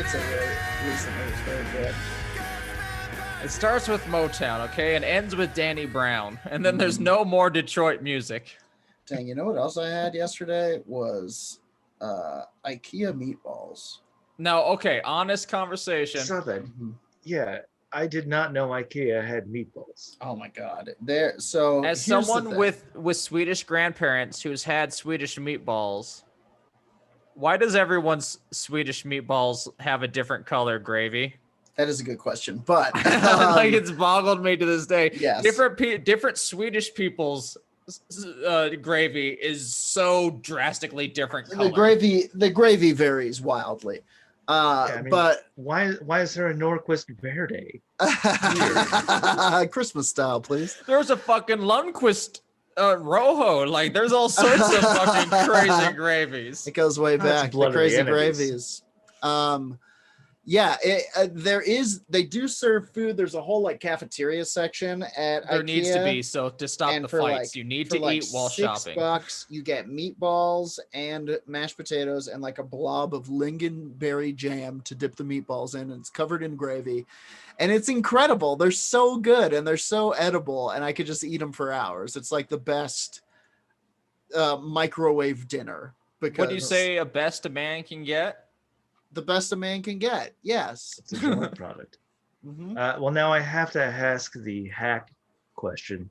pizza recently. It's very good. It starts with Motown, okay, and ends with Danny Brown, and then there's no more Detroit music. Dang, you know what else I had yesterday was IKEA meatballs. No, okay, honest conversation. Saw that. Yeah, I did not know IKEA had meatballs. Oh my god. So as here's the someone thing. with Swedish grandparents who's had Swedish meatballs, why does everyone's Swedish meatballs have a different color gravy? That is a good question, but like it's boggled me to this day. Yes. Different Swedish people's gravy is so drastically different color. The gravy varies wildly. But why is there a Norquist Verde? Christmas style, please. There's a fucking Lundquist Rojo. Like there's all sorts of fucking crazy gravies. It goes way back. The crazy gravies. Yeah, they do serve food. There's a whole like cafeteria section at there IKEA. Needs to be, so to stop the fights, you need to eat while shopping. $6, you get meatballs and mashed potatoes and like a blob of lingonberry jam to dip the meatballs in, and it's covered in gravy. And it's incredible. They're so good and they're so edible, and I could just eat them for hours. It's like the best microwave dinner. Because what do you say a best a man can get? The best a man can get. Yes. It's a joint product. Well, now I have to ask the hack question.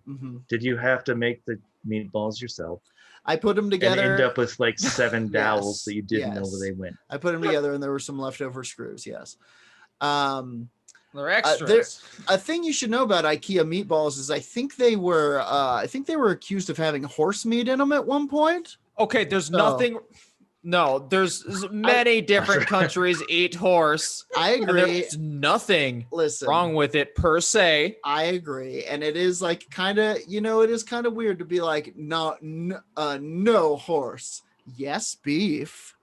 Did you have to make the meatballs yourself? I put them together. And end up with like 7 dowels that you didn't know where they went. I put them together and there were some leftover screws. Yes. They're extras. A thing you should know about IKEA meatballs is I think they were accused of having horse meat in them at one point. Okay, there's nothing. No, there's many different countries eat horse. I agree. There's nothing wrong with it per se. I agree, and it is like kind of, it is kind of weird to be like no horse, yes beef.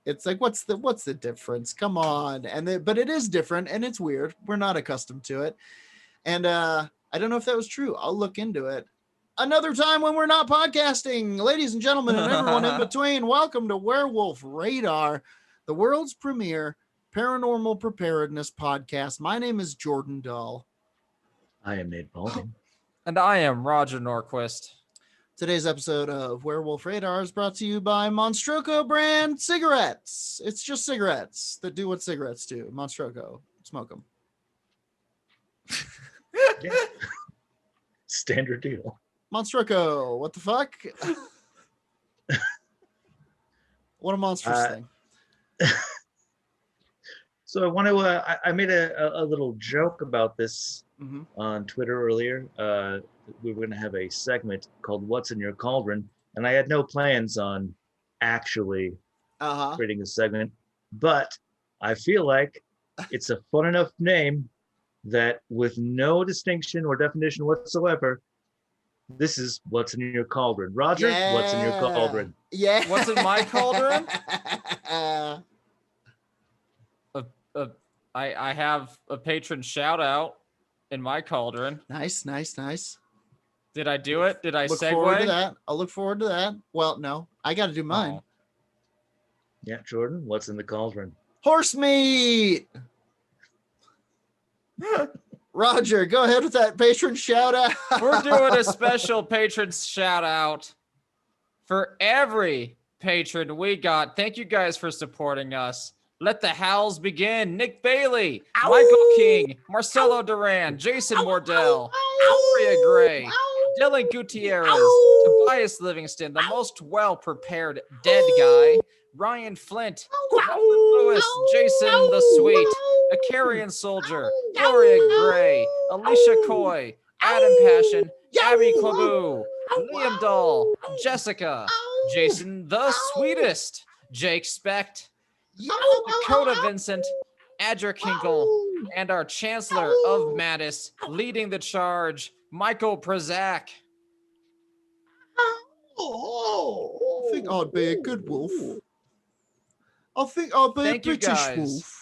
It's like what's the difference? Come on, but it is different and it's weird. We're not accustomed to it, and I don't know if that was true. I'll look into it. Another time when we're not podcasting. Ladies and gentlemen and everyone in between, welcome to Werewolf Radar, the world's premier paranormal preparedness podcast. My name is Jordan Dahl. I am Nate Baldwin. And I am Roger Norquist. Today's episode of Werewolf Radar is brought to you by Monstroko brand cigarettes. It's just cigarettes that do what cigarettes do. Monstroko. Smoke them. Yeah. Standard deal. Monstroko, what the fuck? What a monstrous thing. So I want to, I made a little joke about this on Twitter earlier. We were going to have a segment called What's in Your Cauldron, and I had no plans on actually creating a segment, but I feel like it's a fun enough name that with no distinction or definition whatsoever, this is What's in Your Cauldron. Roger, What's in your cauldron? Yeah. What's in my cauldron? I have a patron shout out in my cauldron. Nice. Did I do it? Did I look segue? Forward to that. I'll look forward to that. Well, no, I got to do mine. Oh. Yeah, Jordan, what's in the cauldron? Horse meat. Roger, go ahead with that patron shout out. We're doing a special patron shout out for every patron we got. Thank you guys for supporting us. Let the howls begin. Nick Bailey, Michael King, Marcelo Duran, Jason Mordell, Gloria Gray, Dylan Gutierrez, Tobias Livingston, the most well-prepared dead guy, Ryan Flint, Lewis, Jason the Sweet, a Carrion Soldier, Gloria Gray, Alicia Coy, Adam Passion, Abby Klabu, Liam Dahl, Jessica, Jason the Sweetest, Jake Specht, Dakota Vincent, Adra Kinkle, and our Chancellor of Mattis, leading the charge, Michael Przak. I think I'd be a good wolf. I think I'd be a British wolf.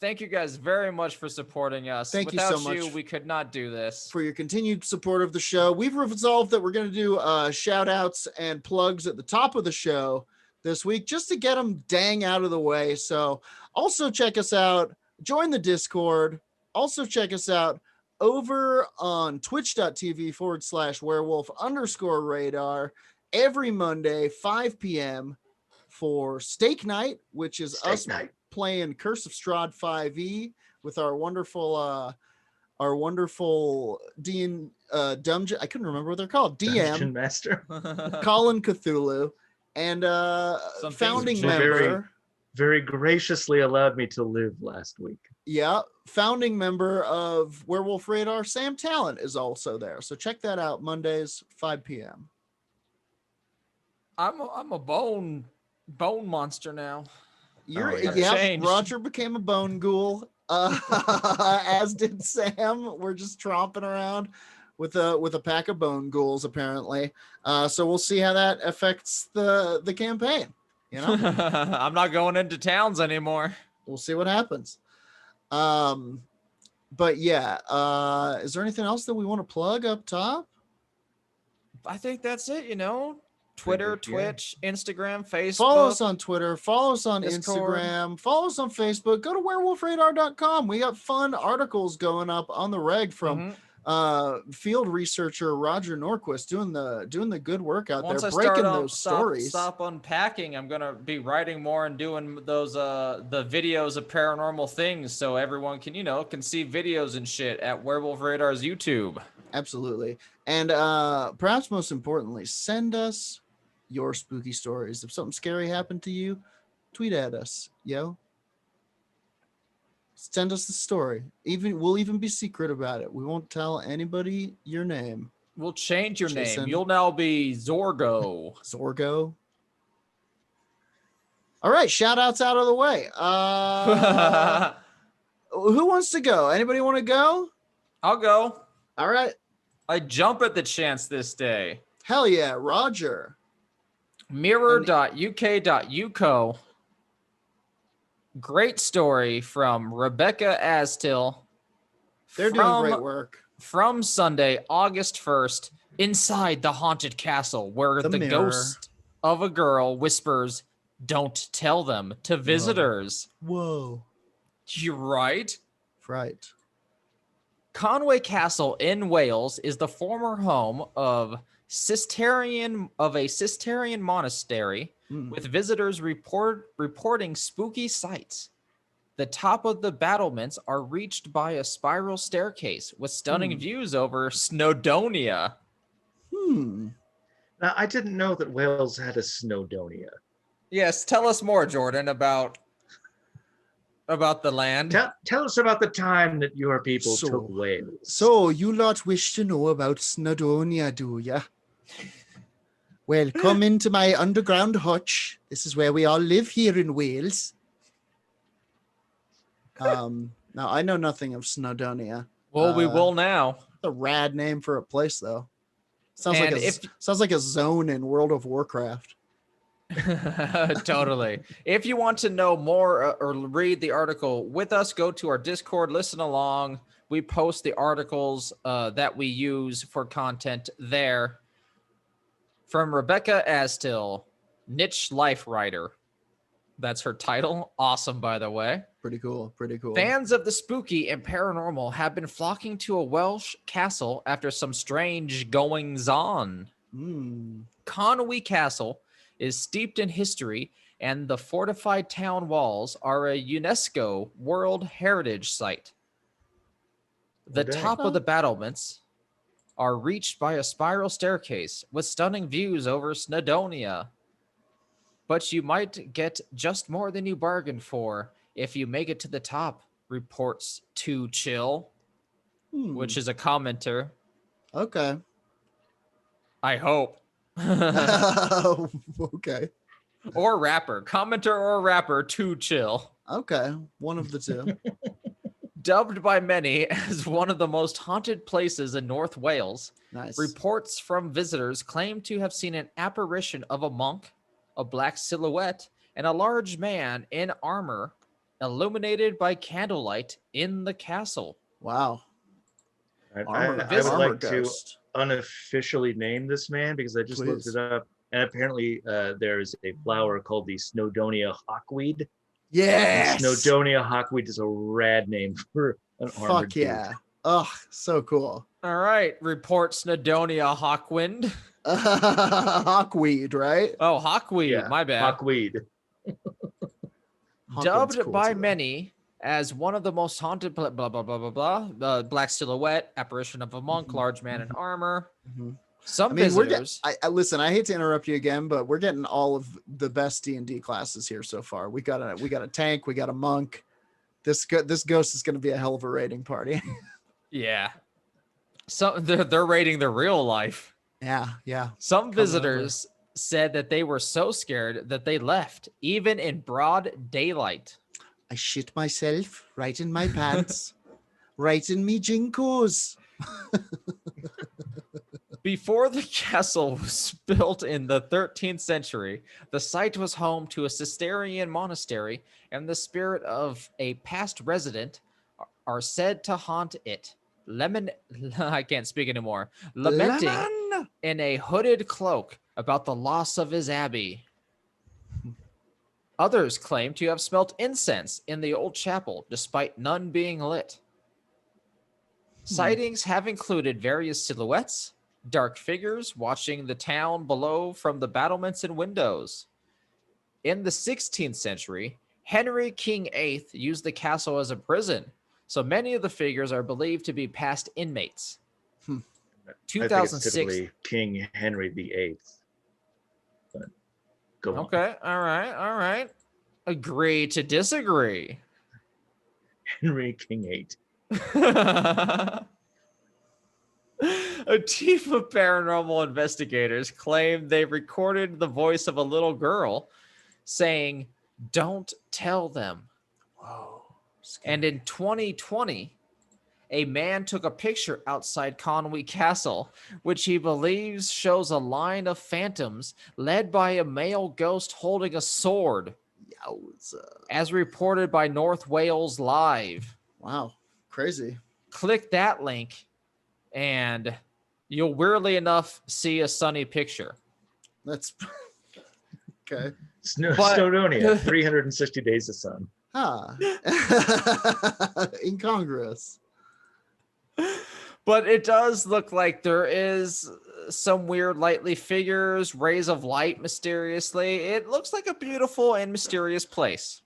Thank you guys very much for supporting us. Thank you so much. Without you, we could not do this. For your continued support of the show. We've resolved that we're going to do shout outs and plugs at the top of the show, this week just to get them dang out of the way. So also check us out, join the Discord. Also check us out over on twitch.tv/werewolf_radar every Monday, 5 p.m. for Steak Night, which is us playing Curse of Strahd 5e with our wonderful Dungeon. I couldn't remember what they're called. Dungeon DM Master. Colin Cthulhu and founding member. Very graciously allowed me to live last week. Yeah, founding member of Werewolf Radar, Sam Talent is also there. So check that out Mondays, 5 p.m. I'm a bone monster now. Roger became a bone ghoul. As did Sam. We're just tromping around with a pack of bone ghouls apparently. So we'll see how that affects the campaign. You know, I'm not going into towns anymore. We'll see what happens. But yeah, is there anything else that we want to plug up top? I think that's it. Twitter, Twitch, Instagram, Facebook. Follow us on Twitter. Follow us on Discord. Instagram. Follow us on Facebook. Go to werewolfradar.com. We got fun articles going up on the reg from field researcher Roger Norquist doing the good work out there, breaking those stories. Stop unpacking. I'm gonna be writing more and doing those the videos of paranormal things, so everyone can can see videos and shit at Werewolf Radar's YouTube. Absolutely, and perhaps most importantly, send us your spooky stories. If something scary happened to you, tweet at us, yo. Send us the story. We'll even be secret about it. We won't tell anybody your name. We'll change your name. You'll now be Zorgo. Zorgo. All right, shout outs out of the way. Who wants to go? Anybody want to go? I'll go. All right. I jump at the chance this day. Hell yeah, Roger. Mirror.uk.uco. Great story from Rebecca Astill. They're doing great work. From Sunday, August 1st, inside the haunted castle where the ghost of a girl whispers, "Don't tell them," to visitors. Whoa. You're right. Right. Conwy Castle in Wales is the former home of a Cistercian monastery, with visitors reporting spooky sights. The top of the battlements are reached by a spiral staircase with stunning views over Snowdonia. Now, I didn't know that Wales had a Snowdonia. Yes, tell us more, Jordan, about the land. Tell us about the time that your people took Wales. So, you lot wish to know about Snowdonia, do ya? Well, come into my underground hutch. This is where we all live here in Wales. Now, I know nothing of Snowdonia. Well, we will now. It's a rad name for a place, though. Sounds like a zone in World of Warcraft. Totally. If you want to know more or read the article with us, go to our Discord, listen along. We post the articles that we use for content there. From Rebecca Astill, Niche Life Writer. That's her title. Awesome, by the way. Pretty cool. Fans of the spooky and paranormal have been flocking to a Welsh castle after some strange goings-on. Conwy Castle is steeped in history, and the fortified town walls are a UNESCO World Heritage Site. The top of the battlements are reached by a spiral staircase with stunning views over Snowdonia. But you might get just more than you bargained for if you make it to the top, reports Too Chill, which is a commenter. Okay. I hope. Okay. Or rapper. Commenter or rapper, Too Chill. Okay. One of the two. Dubbed by many as one of the most haunted places in North Wales, nice. Reports from visitors claim to have seen an apparition of a monk, a black silhouette, and a large man in armor illuminated by candlelight in the castle. Wow. I would like to unofficially name this man because I just looked it up, And apparently there's a flower called the Snowdonia hawkweed. Yes. Snowdonia hawkweed is a rad name for an armored Fuck yeah. Oh, so cool. All right. Report Snowdonia Hawkwind. Hawkweed, right? Oh, Hawkweed. Yeah, My bad. hawkweed. Dubbed cool by too. many as one of the most haunted, blah, blah, blah, blah, blah. The black silhouette, apparition of a monk, large man in armor. Some visitors. Listen, I hate to interrupt you again, but we're getting all of the best D&D classes here so far. We got a tank, we got a monk. This ghost is going to be a hell of a raiding party. Yeah. So they're raiding their real life. Yeah. Some visitors said that they were so scared that they left, even in broad daylight. I shit myself right in my pants, right in me jinkos. Before the castle was built in the 13th century, the site was home to a Cistercian monastery, and the spirit of a past resident are said to haunt it. I can't speak anymore. Lamenting in a hooded cloak about the loss of his abbey. Others claim to have smelt incense in the old chapel, despite none being lit. Sightings have included various silhouettes, dark figures watching the town below from the battlements and windows. In the 16th century, Henry King VIII used the castle as a prison, so many of the figures are believed to be past inmates. I think it's 2006. typically King Henry VIII. But go on. Okay, all right. Agree to disagree. Henry King VIII. A team of paranormal investigators claim they recorded the voice of a little girl saying, "Don't tell them." Whoa. And in 2020, a man took a picture outside Conwy Castle, which he believes shows a line of phantoms led by a male ghost holding a sword, as reported by North Wales Live. Wow, crazy. Click that link, and you'll weirdly enough see a sunny picture. That's okay. Snowdonia, 360 days of sun. Incongruous. But it does look like there is some weird lightly figures, rays of light mysteriously. It looks like a beautiful and mysterious place.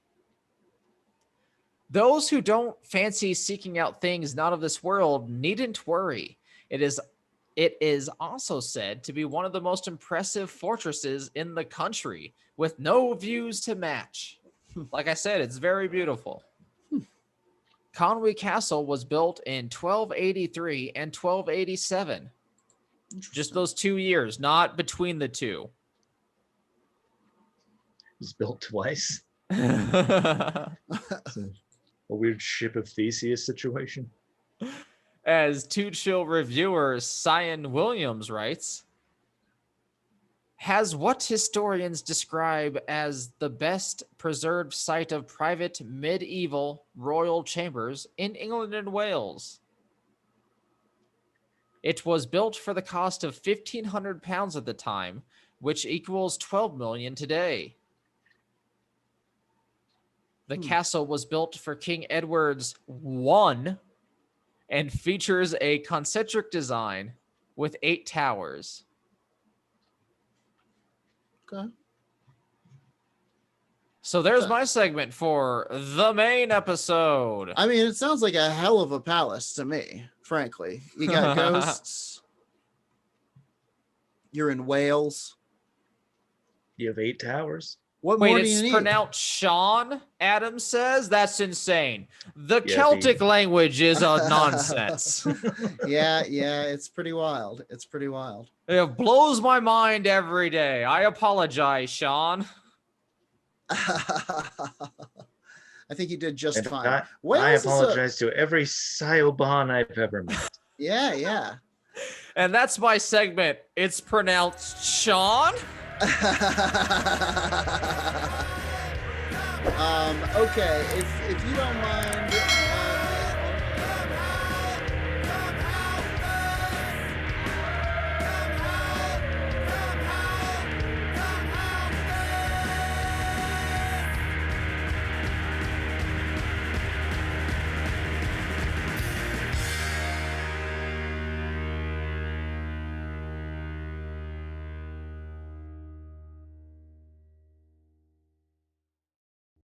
Those who don't fancy seeking out things not of this world needn't worry. It is also said to be one of the most impressive fortresses in the country, with no views to match. Like I said, it's very beautiful. Conwy Castle was built in 1283 and 1287. Just those 2 years, not between the two. It was built twice. As A weird ship of Theseus situation. Too Chill reviewer Cyan Williams writes, has what historians describe as the best preserved site of private medieval royal chambers in England and Wales. It was built for the cost of £1,500 at the time, which equals 12 million today. The castle was built for King Edward's I and features a concentric design with 8 towers. Okay. So there's my segment for the main episode. I mean, it sounds like a hell of a palace to me, frankly. You got ghosts. You're in Wales. You have 8 towers. What Wait, more do you it's need? pronounced Sean, Adam says? That's insane. The Celtic language is a nonsense. yeah, it's pretty wild. It's pretty wild. It blows my mind every day. I apologize, Sean. I think you did just And fine. I Wales is apologize to every Sioban I've ever met. Yeah. And that's my segment. It's pronounced Sean. Okay, if you don't mind,